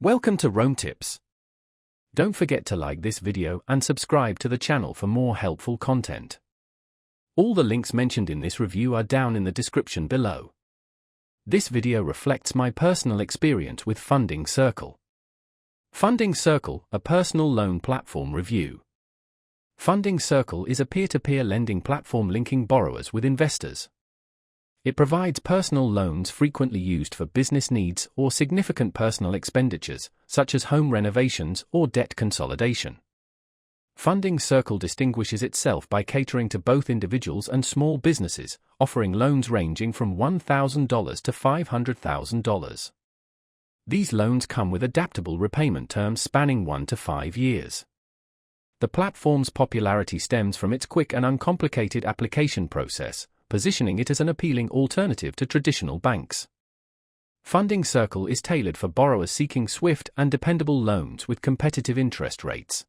Welcome to Rome Tips. Don't forget to like this video and subscribe to the channel for more helpful content. All the links mentioned in this review are down in the description below. This video reflects my personal experience with Funding Circle. Funding Circle, a personal loan platform review. Funding Circle is a peer-to-peer lending platform linking borrowers with investors. It provides personal loans frequently used for business needs or significant personal expenditures, such as home renovations or debt consolidation. Funding Circle distinguishes itself by catering to both individuals and small businesses, offering loans ranging from $1,000 to $500,000. These loans come with adaptable repayment terms spanning 1 to 5 years. The platform's popularity stems from its quick and uncomplicated application process, positioning it as an appealing alternative to traditional banks. Funding Circle is tailored for borrowers seeking swift and dependable loans with competitive interest rates.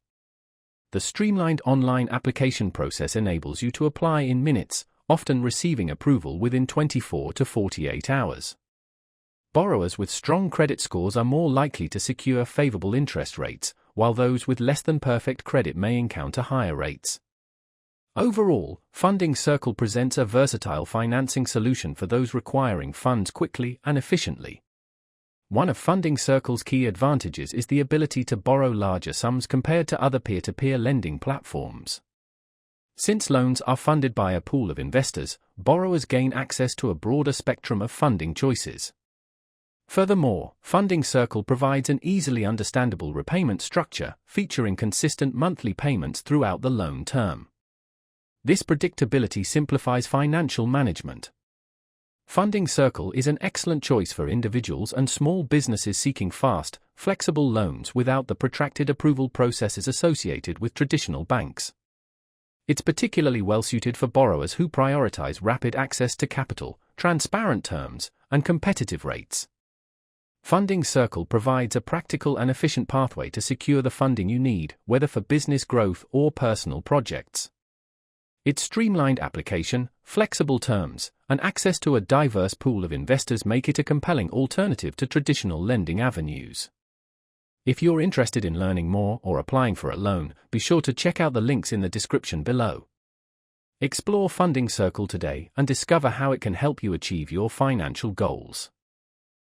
The streamlined online application process enables you to apply in minutes, often receiving approval within 24 to 48 hours. Borrowers with strong credit scores are more likely to secure favorable interest rates, while those with less than perfect credit may encounter higher rates. Overall, Funding Circle presents a versatile financing solution for those requiring funds quickly and efficiently. One of Funding Circle's key advantages is the ability to borrow larger sums compared to other peer-to-peer lending platforms. Since loans are funded by a pool of investors, borrowers gain access to a broader spectrum of funding choices. Furthermore, Funding Circle provides an easily understandable repayment structure, featuring consistent monthly payments throughout the loan term. This predictability simplifies financial management. Funding Circle is an excellent choice for individuals and small businesses seeking fast, flexible loans without the protracted approval processes associated with traditional banks. It's particularly well-suited for borrowers who prioritize rapid access to capital, transparent terms, and competitive rates. Funding Circle provides a practical and efficient pathway to secure the funding you need, whether for business growth or personal projects. Its streamlined application, flexible terms, and access to a diverse pool of investors make it a compelling alternative to traditional lending avenues. If you're interested in learning more or applying for a loan, be sure to check out the links in the description below. Explore Funding Circle today and discover how it can help you achieve your financial goals.